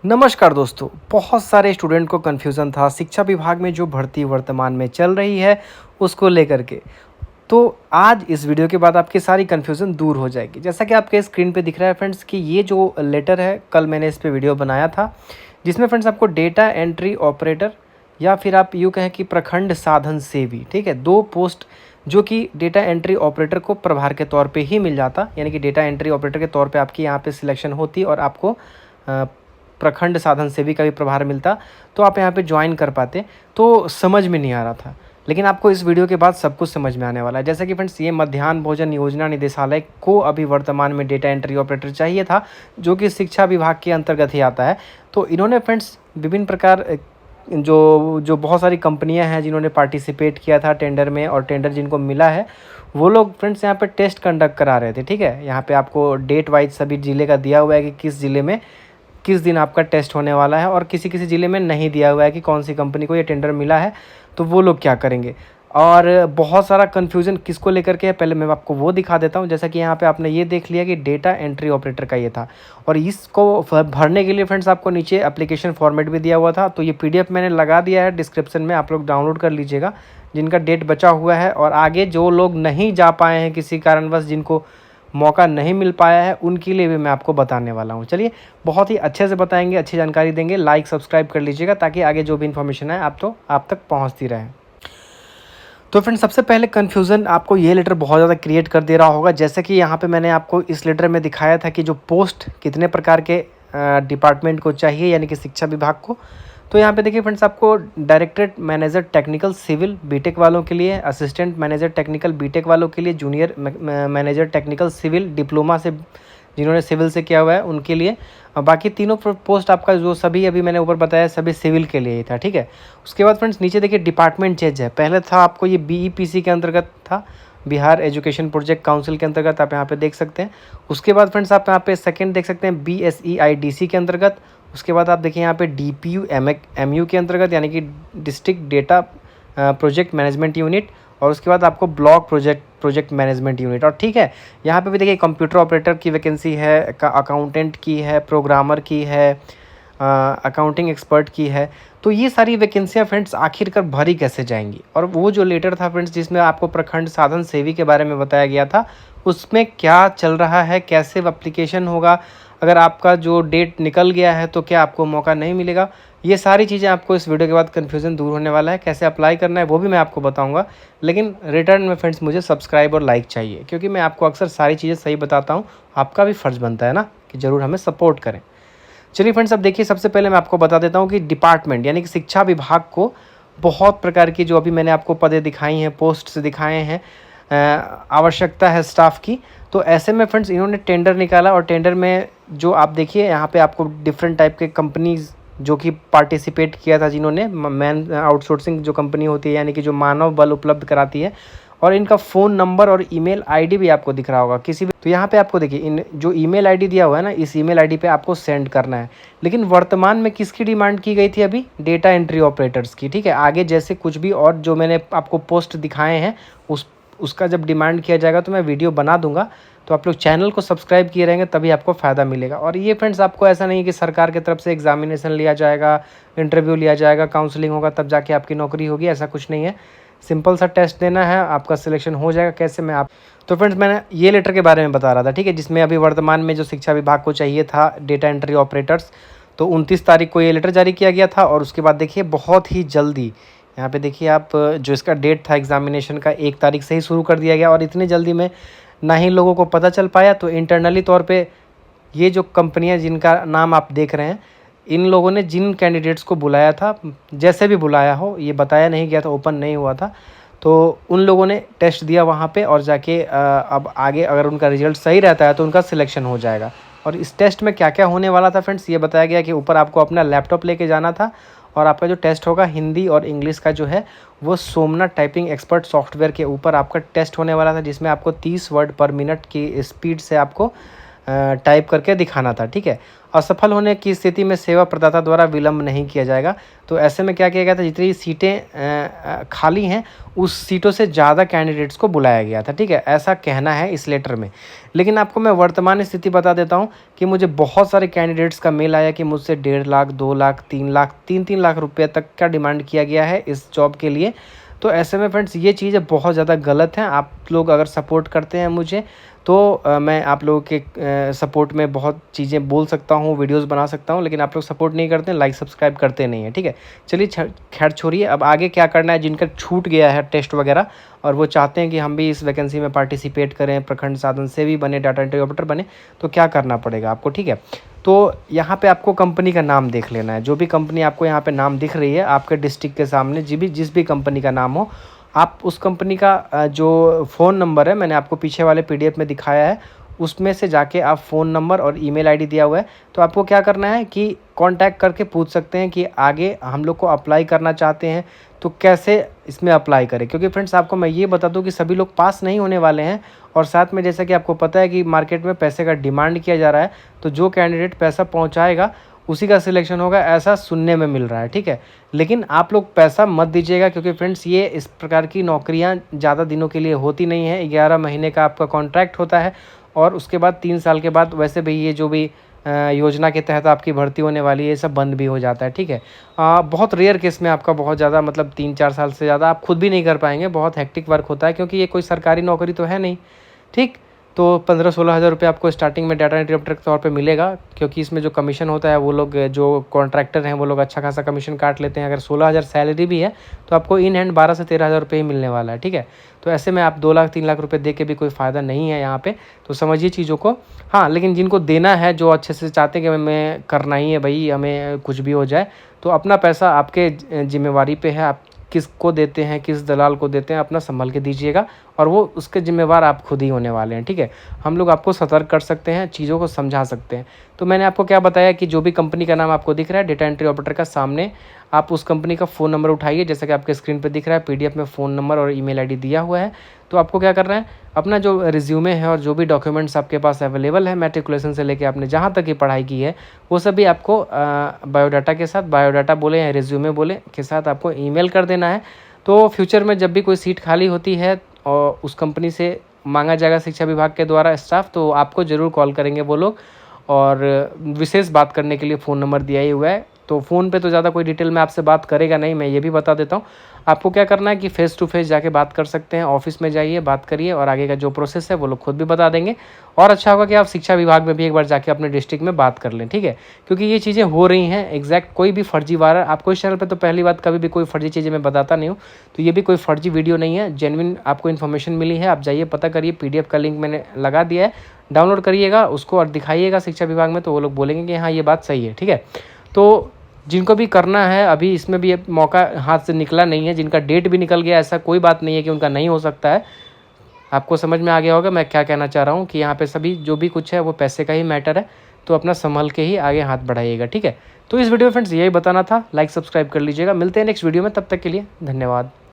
नमस्कार दोस्तों। बहुत सारे स्टूडेंट को कन्फ्यूज़न था शिक्षा विभाग में जो भर्ती वर्तमान में चल रही है उसको लेकर के। तो आज इस वीडियो के बाद आपकी सारी कन्फ्यूज़न दूर हो जाएगी। जैसा कि आपके स्क्रीन पे दिख रहा है फ्रेंड्स कि ये जो लेटर है, कल मैंने इस पे वीडियो बनाया था, जिसमें फ्रेंड्स आपको डेटा एंट्री ऑपरेटर या फिर आप यूँ कहें कि प्रखंड साधन सेवी, ठीक है, 2 पोस्ट जो कि डेटा एंट्री ऑपरेटर को प्रभार के तौर पे ही मिल जाता, यानी कि डेटा एंट्री ऑपरेटर के तौर पे आपकी यहाँ पे सिलेक्शन होती और आपको प्रखंड साधन सेवी का भी प्रभार मिलता, तो आप यहाँ पे ज्वाइन कर पाते। तो समझ में नहीं आ रहा था, लेकिन आपको इस वीडियो के बाद सब कुछ समझ में आने वाला है। जैसा कि फ्रेंड्स, ये मध्याह्न भोजन योजना निदेशालय को अभी वर्तमान में डेटा एंट्री ऑपरेटर चाहिए था, जो कि शिक्षा विभाग के अंतर्गत ही आता है। तो इन्होंने फ्रेंड्स विभिन्न प्रकार जो जो बहुत सारी कंपनियां हैं जिन्होंने पार्टिसिपेट किया था टेंडर में, और टेंडर जिनको मिला है वो लोग फ्रेंड्स यहाँ पे टेस्ट कंडक्ट करा रहे थे। ठीक है, यहाँ पे आपको डेट वाइज सभी ज़िले का दिया हुआ है कि किस ज़िले में किस दिन आपका टेस्ट होने वाला है, और किसी किसी ज़िले में नहीं दिया हुआ है कि कौन सी कंपनी को ये टेंडर मिला है, तो वो लोग क्या करेंगे। और बहुत सारा कन्फ्यूज़न किसको लेकर के है, पहले मैं आपको वो दिखा देता हूँ। जैसा कि यहाँ पे आपने ये देख लिया कि डेटा एंट्री ऑपरेटर का ये था, और इसको भरने के लिए फ्रेंड्स आपको नीचे एप्लीकेशन फॉर्मेट भी दिया हुआ था। तो ये PDF मैंने लगा दिया है डिस्क्रिप्शन में, आप लोग डाउनलोड कर लीजिएगा जिनका डेट बचा हुआ है। और आगे जो लोग नहीं जा पाए हैं किसी कारणवश, जिनको मौका नहीं मिल पाया है, उनके लिए भी मैं आपको बताने वाला हूँ। चलिए, बहुत ही अच्छे से बताएंगे, अच्छी जानकारी देंगे। लाइक सब्सक्राइब कर लीजिएगा ताकि आगे जो भी इन्फॉर्मेशन है आप तक पहुँचती रहे। तो फ्रेंड, सबसे पहले कन्फ्यूज़न आपको ये लेटर बहुत ज़्यादा क्रिएट कर दे रहा होगा। जैसे कि यहाँ पे मैंने आपको इस लेटर में दिखाया था कि जो पोस्ट कितने प्रकार के डिपार्टमेंट को चाहिए, यानी कि शिक्षा विभाग को। तो यहाँ पे देखिए फ्रेंड्स, आपको directorate manager technical civil BTech वालों के लिए, असिस्टेंट मैनेजर टेक्निकल बीटेक वालों के लिए, junior manager technical civil diploma से जिन्होंने सिविल से किया हुआ है उनके लिए, और बाकी तीनों पोस्ट आपका जो सभी अभी मैंने ऊपर बताया सभी सिविल के लिए ही था। ठीक है, उसके बाद फ्रेंड्स नीचे देखिए डिपार्टमेंट चेंज है। पहले था आपको ये BEPC के अंतर्गत था, बिहार एजुकेशन प्रोजेक्ट काउंसिल के अंतर्गत, आप यहाँ पे देख सकते हैं। उसके बाद फ्रेंड्स आप यहाँ पे सेकंड देख सकते हैं BSEIDC के अंतर्गत। उसके बाद आप देखिए यहाँ पे DPU MU के अंतर्गत, यानी कि district data project management unit. और उसके बाद आपको ब्लॉक प्रोजेक्ट मैनेजमेंट यूनिट। और ठीक है, यहाँ पे भी देखिए कंप्यूटर ऑपरेटर की वैकेंसी है, अकाउंटेंट की है, प्रोग्रामर की है, अकाउंटिंग एक्सपर्ट की है। तो ये सारी वैकेंसियाँ फ्रेंड्स आखिरकार भरी कैसे जाएंगी। और वो जो लेटर था फ्रेंड्स जिसमें आपको प्रखंड साधन सेवी के बारे में बताया गया था, उसमें क्या चल रहा है, कैसे एप्लीकेशन होगा, अगर आपका जो डेट निकल गया है तो क्या आपको मौका नहीं मिलेगा। ये सारी चीज़ें आपको इस वीडियो के बाद कन्फ्यूज़न दूर होने वाला है। कैसे अप्लाई करना है वो भी मैं आपको बताऊंगा, लेकिन रिटर्न में फ्रेंड्स मुझे सब्सक्राइब और लाइक चाहिए, क्योंकि मैं आपको अक्सर सारी चीज़ें सही बताता हूँ। आपका भी फ़र्ज़ बनता है ना कि ज़रूर हमें सपोर्ट करें। चलिए फ्रेंड्स, अब देखिए, सबसे पहले मैं आपको बता देता हूँ कि डिपार्टमेंट यानी कि शिक्षा विभाग को बहुत प्रकार की जो अभी मैंने आपको पदें दिखाई हैं, पोस्ट दिखाए हैं, आवश्यकता है स्टाफ की। तो ऐसे में फ्रेंड्स इन्होंने टेंडर निकाला, और टेंडर में जो आप देखिए यहाँ पे आपको डिफरेंट टाइप के कंपनीज जो कि पार्टिसिपेट किया था, जिन्होंने मैन आउटसोर्सिंग जो कंपनी होती है, यानी कि जो मानव बल उपलब्ध कराती है, और इनका फ़ोन नंबर और ईमेल आईडी भी आपको दिख रहा होगा किसी भी। तो यहाँ पे आपको देखिए इन जो ईमेल आईडी दिया हुआ है ना, इस ईमेल आईडी पे आपको सेंड करना है। लेकिन वर्तमान में किसकी डिमांड की गई थी अभी? डेटा एंट्री ऑपरेटर्स की। ठीक है, आगे जैसे कुछ भी और जो मैंने आपको पोस्ट दिखाए हैं उसका जब डिमांड किया जाएगा तो मैं वीडियो बना दूंगा। तो आप लोग चैनल को सब्सक्राइब किए रहेंगे तभी आपको फ़ायदा मिलेगा। और ये फ्रेंड्स आपको ऐसा नहीं है कि सरकार की तरफ से एग्जामिनेशन लिया जाएगा, इंटरव्यू लिया जाएगा, काउंसलिंग होगा तब जाके आपकी नौकरी होगी, ऐसा कुछ नहीं है। सिंपल सा टेस्ट देना है, आपका सिलेक्शन हो जाएगा। कैसे मैं आप तो फ्रेंड्स मैंने ये लेटर के बारे में बता रहा था, ठीक है, जिसमें अभी वर्तमान में जो शिक्षा विभाग को चाहिए था डेटा एंट्री ऑपरेटर्स, तो 29 तारीख को ये लेटर जारी किया गया था। और उसके बाद देखिए बहुत ही जल्दी यहाँ पे देखिए आप, जो इसका डेट था एग्जामिनेशन का 1 तारीख से ही शुरू कर दिया गया। और इतनी जल्दी में ना ही लोगों को पता चल पाया, तो इंटरनली तौर पे ये जो कंपनियां जिनका नाम आप देख रहे हैं, इन लोगों ने जिन कैंडिडेट्स को बुलाया था, जैसे भी बुलाया हो, ये बताया नहीं गया था, ओपन नहीं हुआ था, तो उन लोगों ने टेस्ट दिया वहाँ पे, और जाके अब आगे अगर उनका रिजल्ट सही रहता है तो उनका सिलेक्शन हो जाएगा। और इस टेस्ट में क्या क्या होने वाला था फ्रेंड्स, ये बताया गया कि ऊपर आपको अपना लैपटॉप लेके जाना था, और आपका जो टेस्ट होगा हिंदी और इंग्लिश का जो है वो सोमनाथ टाइपिंग एक्सपर्ट सॉफ्टवेयर के ऊपर आपका टेस्ट होने वाला था, जिसमें आपको 30 वर्ड पर मिनट की स्पीड से आपको टाइप करके दिखाना था, ठीक है। असफल होने की स्थिति में सेवा प्रदाता द्वारा विलंब नहीं किया जाएगा। तो ऐसे में क्या किया गया था, जितनी सीटें खाली हैं उस सीटों से ज़्यादा कैंडिडेट्स को बुलाया गया था, ठीक है, ऐसा कहना है इस लेटर में। लेकिन आपको मैं वर्तमान स्थिति बता देता हूँ कि मुझे बहुत सारे कैंडिडेट्स का मेल आया कि मुझसे 1.5 लाख, 2 लाख, 3 लाख, 3-3 लाख रुपये तक का डिमांड किया गया है इस जॉब के लिए। तो ऐसे में फ्रेंड्स ये चीज़ें बहुत ज़्यादा गलत हैं। आप लोग अगर सपोर्ट करते हैं मुझे तो मैं आप लोगों के सपोर्ट में बहुत चीज़ें बोल सकता हूँ, वीडियोस बना सकता हूँ, लेकिन आप लोग सपोर्ट नहीं करते हैं, लाइक सब्सक्राइब करते नहीं हैं, ठीक है। चलिए खैर छोड़िए, अब आगे क्या करना है। जिनका छूट गया है टेस्ट वगैरह और वो चाहते हैं कि हम भी इस वैकेंसी में पार्टिसिपेट करें, प्रखंड साधन सेवी बने, डाटा एंट्री ऑपरेटर बने, तो क्या करना पड़ेगा आपको, ठीक है। तो यहाँ पे आपको कंपनी का नाम देख लेना है। जो भी कंपनी आपको यहाँ पे नाम दिख रही है आपके डिस्ट्रिक्ट के सामने, जिस भी कंपनी का नाम हो, आप उस कंपनी का जो फ़ोन नंबर है, मैंने आपको पीछे वाले पीडीएफ में दिखाया है, उसमें से जाके आप फ़ोन नंबर और ईमेल आईडी दिया हुआ है, तो आपको क्या करना है कि कांटेक्ट करके पूछ सकते हैं कि आगे हम लोग को अप्लाई करना चाहते हैं तो कैसे इसमें अप्लाई करें। क्योंकि फ्रेंड्स आपको मैं ये बता दूं कि सभी लोग पास नहीं होने वाले हैं, और साथ में जैसा कि आपको पता है कि मार्केट में पैसे का डिमांड किया जा रहा है, तो जो कैंडिडेट पैसा पहुँचाएगा उसी का सिलेक्शन होगा, ऐसा सुनने में मिल रहा है, ठीक है। लेकिन आप लोग पैसा मत दीजिएगा, क्योंकि फ्रेंड्स ये इस प्रकार की नौकरियां ज़्यादा दिनों के लिए होती नहीं है। 11 महीने का आपका कॉन्ट्रैक्ट होता है और उसके बाद 3 साल के बाद वैसे भी ये जो भी योजना के तहत आपकी भर्ती होने वाली है ये सब बंद भी हो जाता है, ठीक है। बहुत रेयर केस में आपका बहुत ज़्यादा मतलब 3-4 साल से ज़्यादा आप खुद भी नहीं कर पाएंगे, बहुत हेक्टिक वर्क होता है, क्योंकि ये कोई सरकारी नौकरी तो है नहीं, ठीक। तो 15-16 हज़ार रुपये आपको स्टार्टिंग में डाटा एंट्री ऑपरेटर के तौर पे मिलेगा, क्योंकि इसमें जो कमीशन होता है वो लोग जो कॉन्ट्रैक्टर हैं वो लोग अच्छा खासा कमीशन काट लेते हैं। अगर 16,000 सैलरी भी है तो आपको इन हैंड 12 से 13 हज़ार रुपये ही मिलने वाला है, ठीक है। तो ऐसे में आप 2 लाख 3 लाख रुपये दे के भी कोई फ़ायदा नहीं है यहाँ पे, तो समझिए चीज़ों को। हाँ, लेकिन जिनको देना है, जो अच्छे से चाहते हैं कि हमें करना ही है भाई, हमें कुछ भी हो जाए, तो अपना पैसा आपके जिम्मेवारी पे है, आप किसको देते हैं, किस दलाल को देते हैं, अपना संभल के दीजिएगा, और वो उसके ज़िम्मेवार आप खुद ही होने वाले हैं, ठीक है। हम लोग आपको सतर्क कर सकते हैं, चीज़ों को समझा सकते हैं। तो मैंने आपको क्या बताया कि जो भी कंपनी का नाम आपको दिख रहा है डेटा एंट्री ऑपरेटर का, सामने आप उस कंपनी का फ़ोन नंबर उठाइए, जैसा कि आपके स्क्रीन पे दिख रहा है, पीडीएफ में फ़ोन नंबर और ईमेल आईडी दिया हुआ है। तो आपको क्या करना है, अपना जो रिज्यूमे है और जो भी डॉक्यूमेंट्स आपके पास अवेलेबल है, मैट्रिकुलेशन से लेके आपने जहाँ तक की पढ़ाई की है, वो सभी आपको बायोडाटा के साथ, बायोडाटा बोले या रिज्यूमे बोले के साथ आपको ईमेल कर देना है। तो फ्यूचर में जब भी कोई सीट खाली होती है और उस कंपनी से मांगा जाएगा शिक्षा विभाग के द्वारा स्टाफ, तो आपको ज़रूर कॉल करेंगे वो लोग, और विशेष बात करने के लिए फ़ोन नंबर दिया ही हुआ है। तो फ़ोन पे तो ज़्यादा कोई डिटेल में आपसे बात करेगा नहीं, मैं ये भी बता देता हूँ। आपको क्या करना है कि फ़ेस टू फेस जाके बात कर सकते हैं, ऑफिस में जाइए, बात करिए, और आगे का जो प्रोसेस है वो लोग खुद भी बता देंगे। और अच्छा होगा कि आप शिक्षा विभाग में भी एक बार जाके अपने डिस्ट्रिक्ट में बात कर लें, ठीक है। क्योंकि ये चीज़ें हो रही हैं एग्जैक्ट, कोई भी फर्जीवाड़ा आपको इस चैनल पे, तो पहली बात कभी भी कोई फर्जी चीज़ें मैं बताता नहीं हूँ, तो ये भी कोई फर्जी वीडियो नहीं है, जेन्युइन आपको इन्फॉर्मेशन मिली है। आप जाइए पता करिए, पीडीएफ का लिंक मैंने लगा दिया है, डाउनलोड करिएगा उसको और दिखाइएगा शिक्षा विभाग में, तो वो लोग बोलेंगे कि हाँ ये बात सही है, ठीक है। तो जिनको भी करना है, अभी इसमें भी मौका हाथ से निकला नहीं है, जिनका डेट भी निकल गया, ऐसा कोई बात नहीं है कि उनका नहीं हो सकता है। आपको समझ में आ गया होगा मैं क्या कहना चाह रहा हूँ, कि यहाँ पे सभी जो भी कुछ है वो पैसे का ही मैटर है, तो अपना संभल के ही आगे हाथ बढ़ाइएगा, ठीक है। तो इस वीडियो में फ्रेंड्स यही बताना था, लाइक सब्सक्राइब कर लीजिएगा। मिलते हैं नेक्स्ट वीडियो में, तब तक के लिए धन्यवाद।